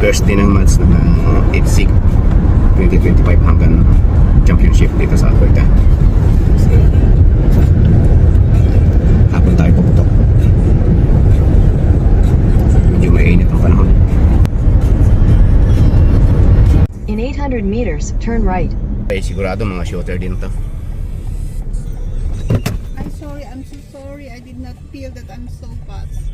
first day ng match ng IPSC 2025 Handgun Championship dito sa Alberta. So, hapon tayo puputok. Medyo mainit ang panahon. In 800 meters, turn right. Okay, sigurado mga shooter din to. I'm so sorry. I did not feel that I'm so fast.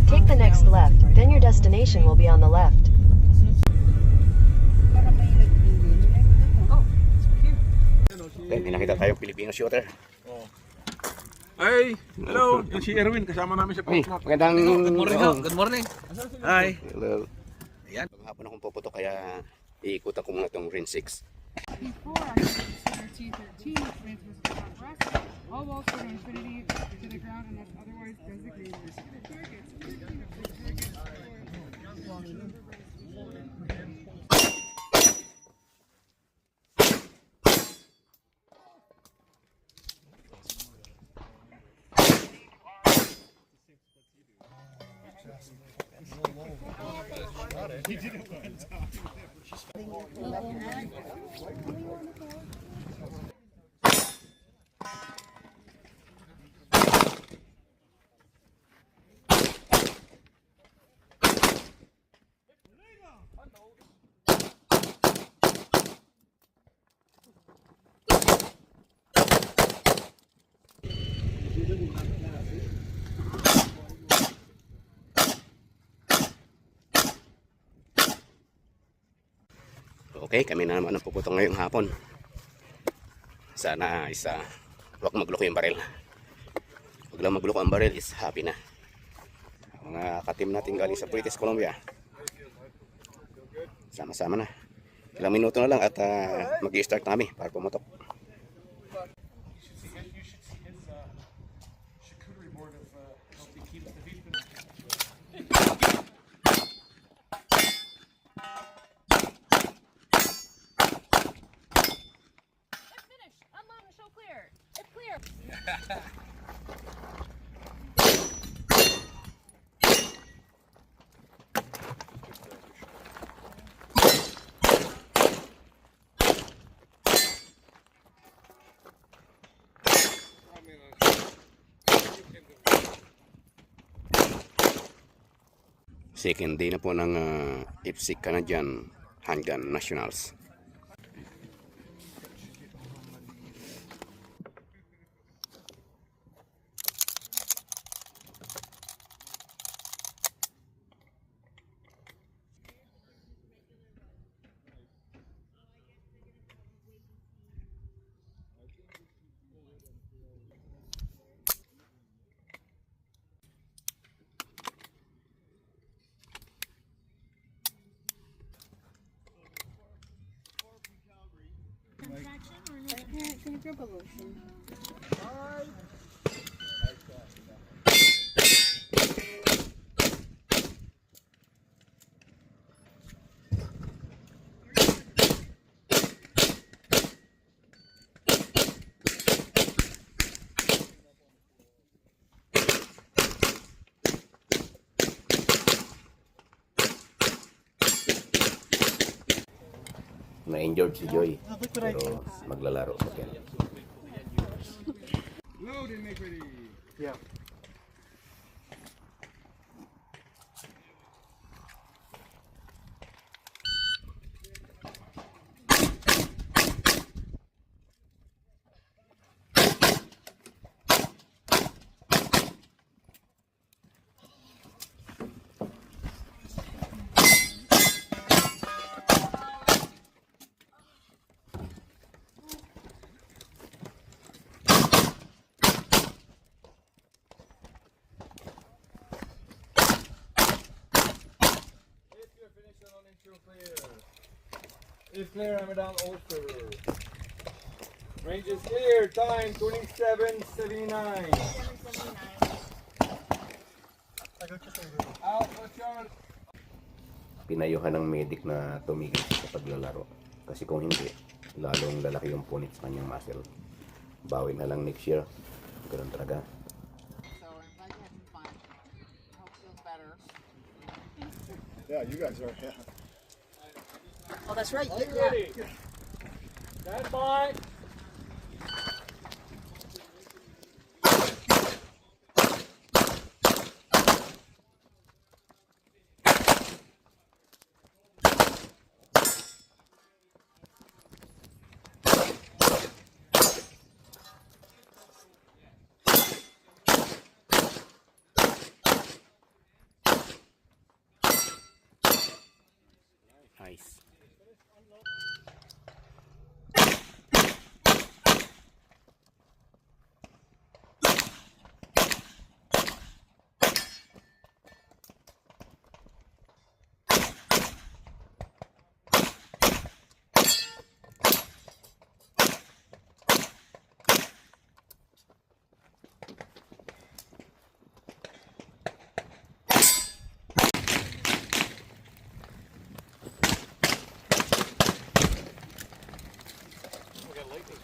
Take the next left, then your destination will be on the left. Oh, Okay, may nakita tayong Filipino shooter. Ay, hello, yung si Erwin, kasama namin sa Ay, Pop-Snap. magandang... Good morning, oh. good morning. Hi. Hello. Ayan. Hapon akong puputok kaya iikutan ko muna itong Ring 6. before I T13, which was not rest, all walls from infinity to the ground unless otherwise designated. Okay, kami na naman ang puputong ngayong hapon. Sana isa huwag magloko yung baril. Huwag lang magloko ang baril is happy na. Mga katim natin galing sa British Columbia. Sama-sama na. Ilang minuto na lang at mag-i-start na kami para pumutok. Second day na po ng IPSC Canadian Handgun Nationals. Can you grab a lotion? Na-injured si Joy, pero maglalaro sa Ken. Load and make ready. Yeah. Is clear, I'm down ulcer. Range is clear, time 27:79. Out for charge. Pinayuhan ng medic na tumigil sa paglalaro. Kasi kung hindi, lalong lalaki yung punit sa kanyang muscle. Bawi na lang next year. Ganun talaga. So I'm glad you had some fun. I hope it feels better. Yeah, you guys are. Yeah. Oh, that's right. Are you ready? Stand by. Nice.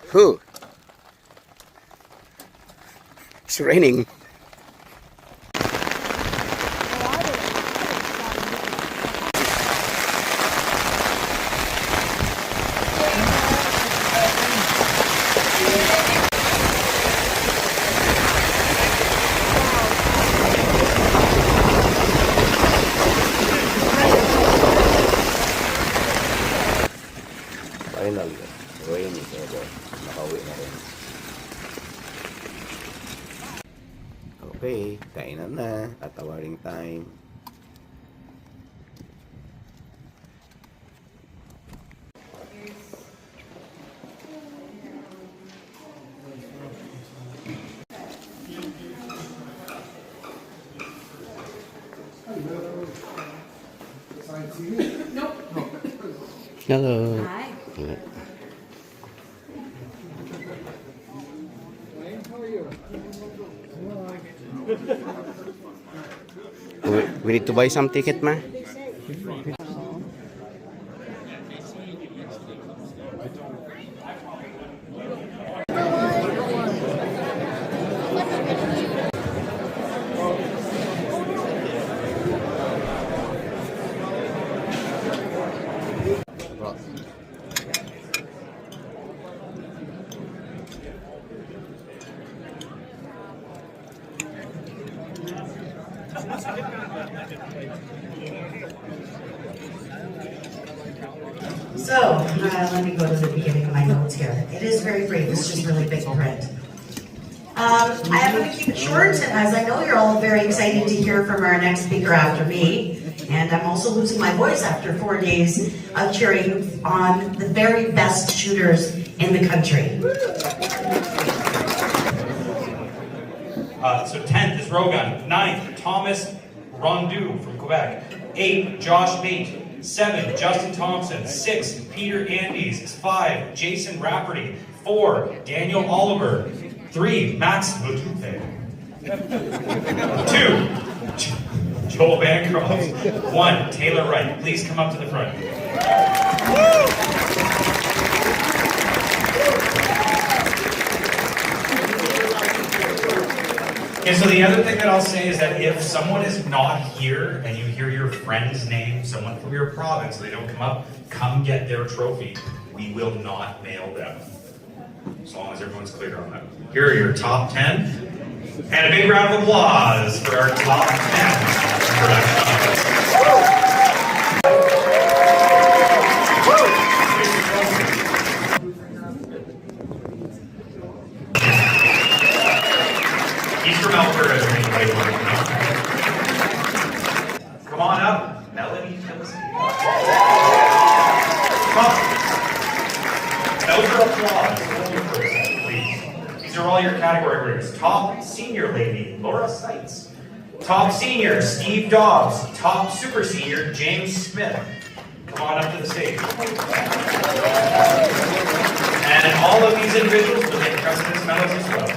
Who? It's raining. Finally, rain is over. Nakauwi na rin. Okay, kainan na at awaring time. Hello. Hi. We need to buy some ticket, ma. So, let me go to the beginning of my notes here. It is very brief, it's just really big print. I am going to keep it short, as I know you're all very excited to hear from our next speaker after me. And I'm also losing my voice after 4 days of cheering on the very best shooters in the country. So 10th is Rogan. 9th, Thomas Rondeau from Quebec. 8, Josh Bate. 7, Justin Thompson. 6, Peter Andes. 5, Jason Rafferty. 4, Daniel Oliver. 3, Max Butute. 2, Joel Bancroft. 1, Taylor Wright. Please come up to the front. Okay, so the other thing that I'll say is that if someone is not here and you hear your friend's name, someone from your province, they don't come up, come get their trophy. We will not mail them. As long as everyone's clear on that. Here are your top 10. And a big round of applause for our top 10 production. He's from Alberta, if anybody wants to know. Come on up, Melanie Phillips. Come on. Elder applause. Hold your first set, please. These are all your category winners. Top senior lady, Laura Seitz. Top senior, Steve Dobbs. Top super senior, James Smith. Come on up to the stage. And all of these individuals will get President's medals as well.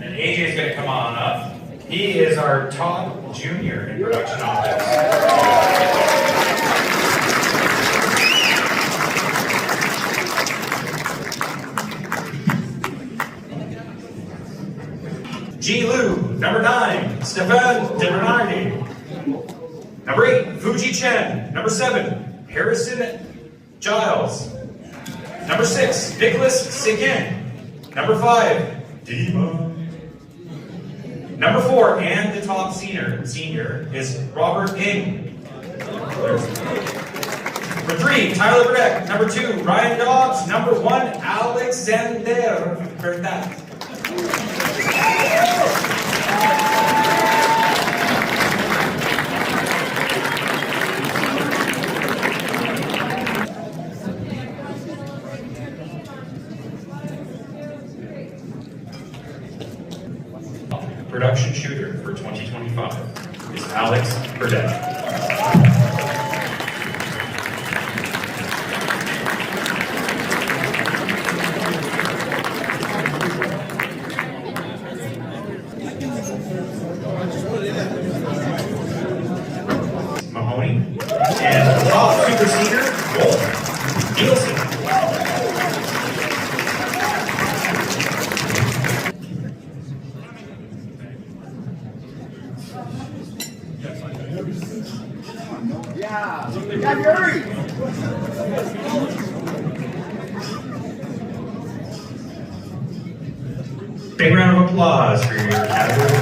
And AJ is going to come on up. He is our top junior in production office. Number 9, Stefan DeBernardi. Number 8, Fuji Chen. Number 7, Harrison Giles. Number 6, Nicholas Seguin. Number 5, Dima. Number 4, and the top senior is Robert Ng. Number 3, Tyler Burdeck. Number 2, Ryan Dobbs. Number 1, Alexander Bertat. Production shooter for 2025 is Alex Burdett. Mahoney and top super senior Wolf Nielsen. Big round of applause for your category.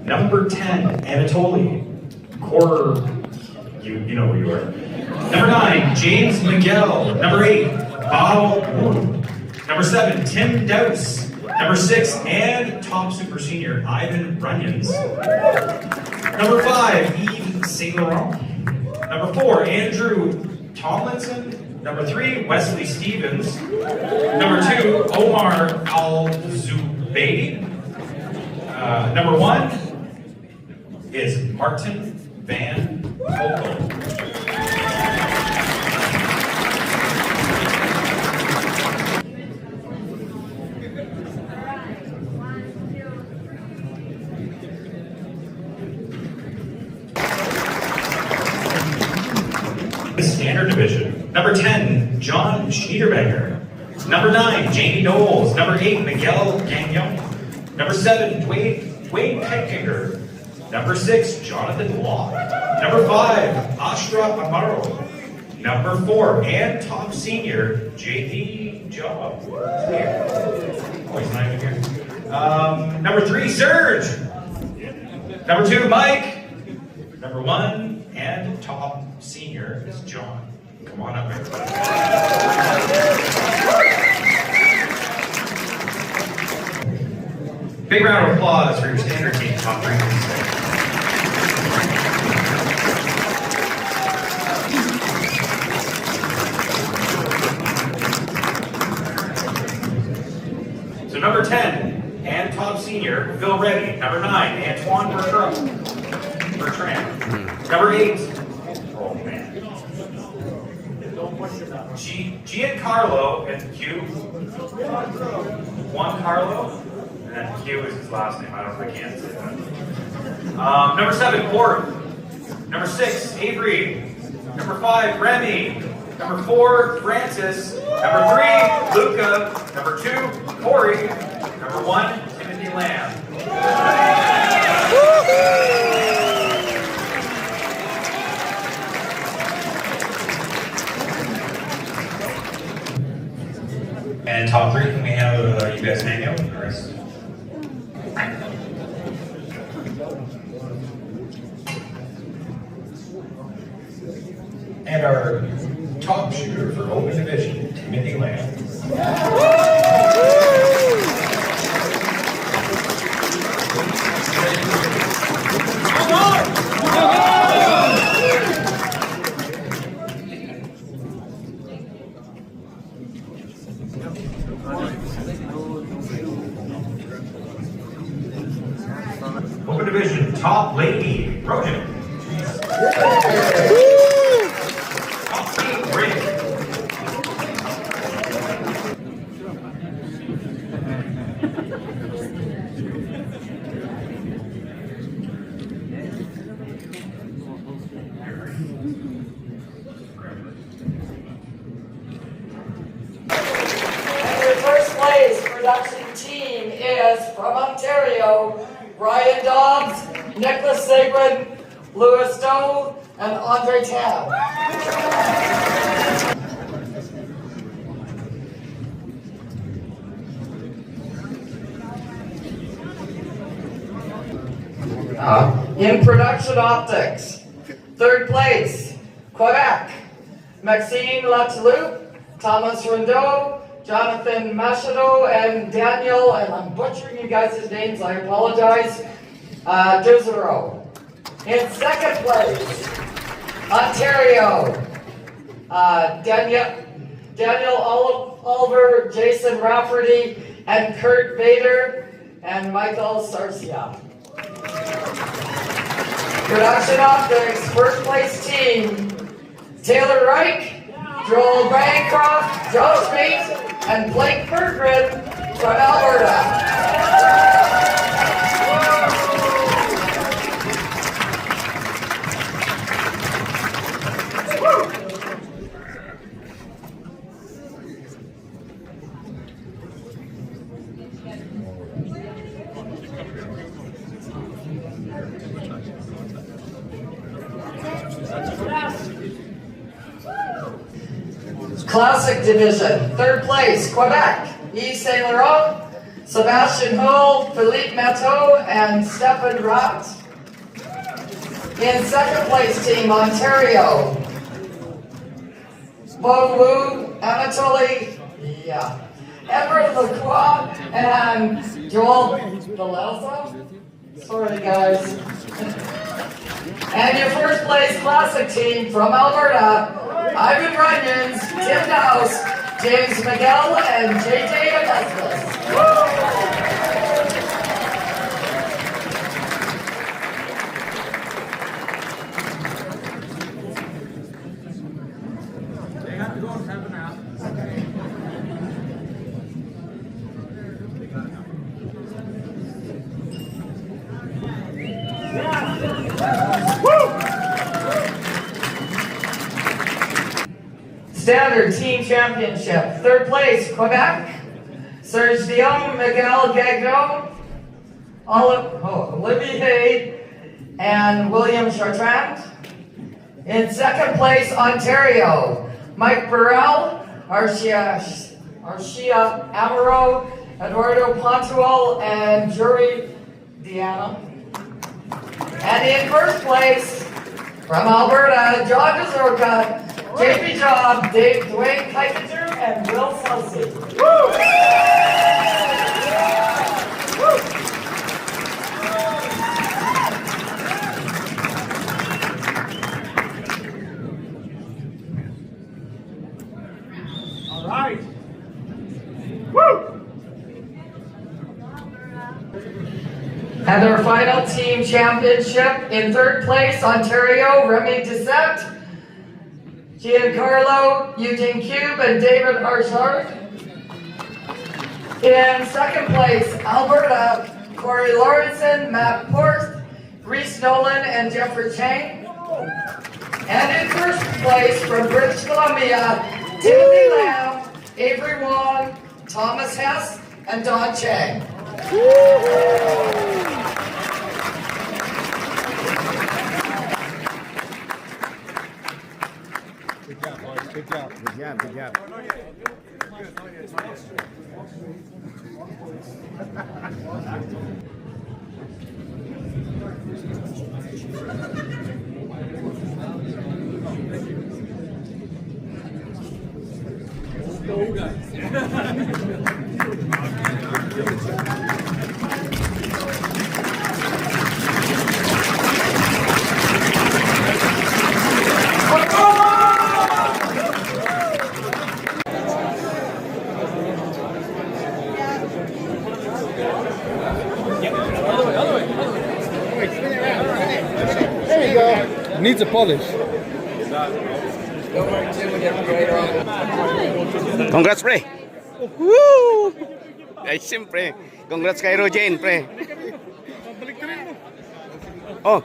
Number 10, Anatoly you know who you are. Number 9, James Miguel. Number 8, Bao Wu. Number 7, Tim Dowse. Number 6, and top super senior, Ivan Runyons. Number 5, Yves Saint Laurent. Number 4, Andrew Tomlinson. Number 3, Wesley Stevens. Number 2, Omar Al-Zubaydi. Number 1 is Martin Van Holkel. Standard division. Number 10, John Schniederbecker. Number 9, Jamie Knowles. Number 8, Miguel Gagnon. Number 7, Wayne Petkinger. Number 6, Jonathan Locke. Number 5, Ashra Amaro. Number 4, and top senior, JD Job. Here. Oh, he's not even here. Number 3, Serge. Number 2, Mike. Number 1, and top senior is John. Come on up, everybody. Big round of applause for your standard team, top 3. So number 10, and top senior, Phil Reddy. Number 9, Antoine Bertrand. Number 8, oh man, Giancarlo and Q. Juan Carlo, and then Q is his last name. I can't say that. Number 7, Port. Number 6, Avery. Number 5, Remy. Number 4, Francis. Number 3, Luca. Number 2, Corey. Number 1, Timothy Lamb. And top 3, can we have you guys hang out with the rest? And our top shooter for open division, Timothy Lamb. Open division, top lady, Rojan. Top team, Rick. Your first place production team is from Ontario, Ryan Dobbs, Nicholas Seguin, Louis Doe, and Andre Tab. In production optics, third place, Quebec, Maxime Latuloup, Thomas Rondeau, Jonathan Machado, and Daniel, and I'm butchering you guys' names, I apologize, Duzero. In second place, Ontario, Daniel Oliver, Jason Rafferty, and Kurt Bader, and Michael Sarcia. Production Optics, first place team, Taylor Reich, Joel Bancroft, Joe Smith, and Blake Berggren from Alberta. Classic Division, third place, Quebec, Yves Saint Laurent, Sebastian Hull, Philippe Matteau, and Stephen Rott. In second place team, Ontario, Bo Wu, Anatoly, Everett Lacroix, and Joel Valelza. Sorry guys. And your first place classic team from Alberta, Ivan Runyons, Tim Dowse, James Miguel, and JJ Augustus. Standard Team Championship, third place, Quebec, Serge Dion, Miguel Gagnon, Olivier, and William Chartrand. In second place, Ontario, Mike Burrell, Arshia Amaro, Eduardo Pontual, and Jury Diana. And in first place, from Alberta, John DeZorka, JP Job, Dwayne Keikinger, and Will Celsi. All right. And our final team championship, in third place, Ontario, Remy Dissette, Giancarlo, Eugene Cube, and David Archard. In second place, Alberta, Corey Lawrenson, Matt Porth, Reese Nolan, and Jeffrey Chang. And in first place, from British Columbia, Timothy Lamb, Avery Wong, Thomas Hess, and Don Chang. Good job. Good job. Needs a polish. Congrats, pre! Woo! Ay, siyempre. Congrats kay Rojen, pre. Oh,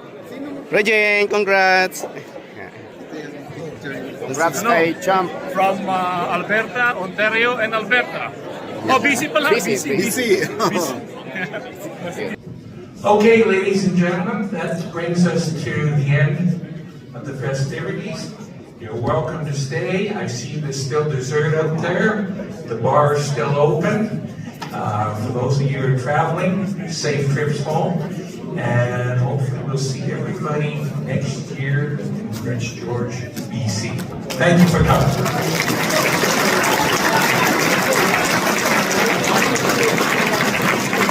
Rojen, congrats! Congrats kay Champ. From Alberta, Ontario, and Alberta. Oh, busy pala. Busy. Okay, ladies and gentlemen, that brings us to the end of the festivities. You're welcome to stay. I see there's still dessert out there. The bar is still open. For those of you who are traveling, safe trips home. And hopefully we'll see everybody next year in Prince George, BC. Thank you for coming.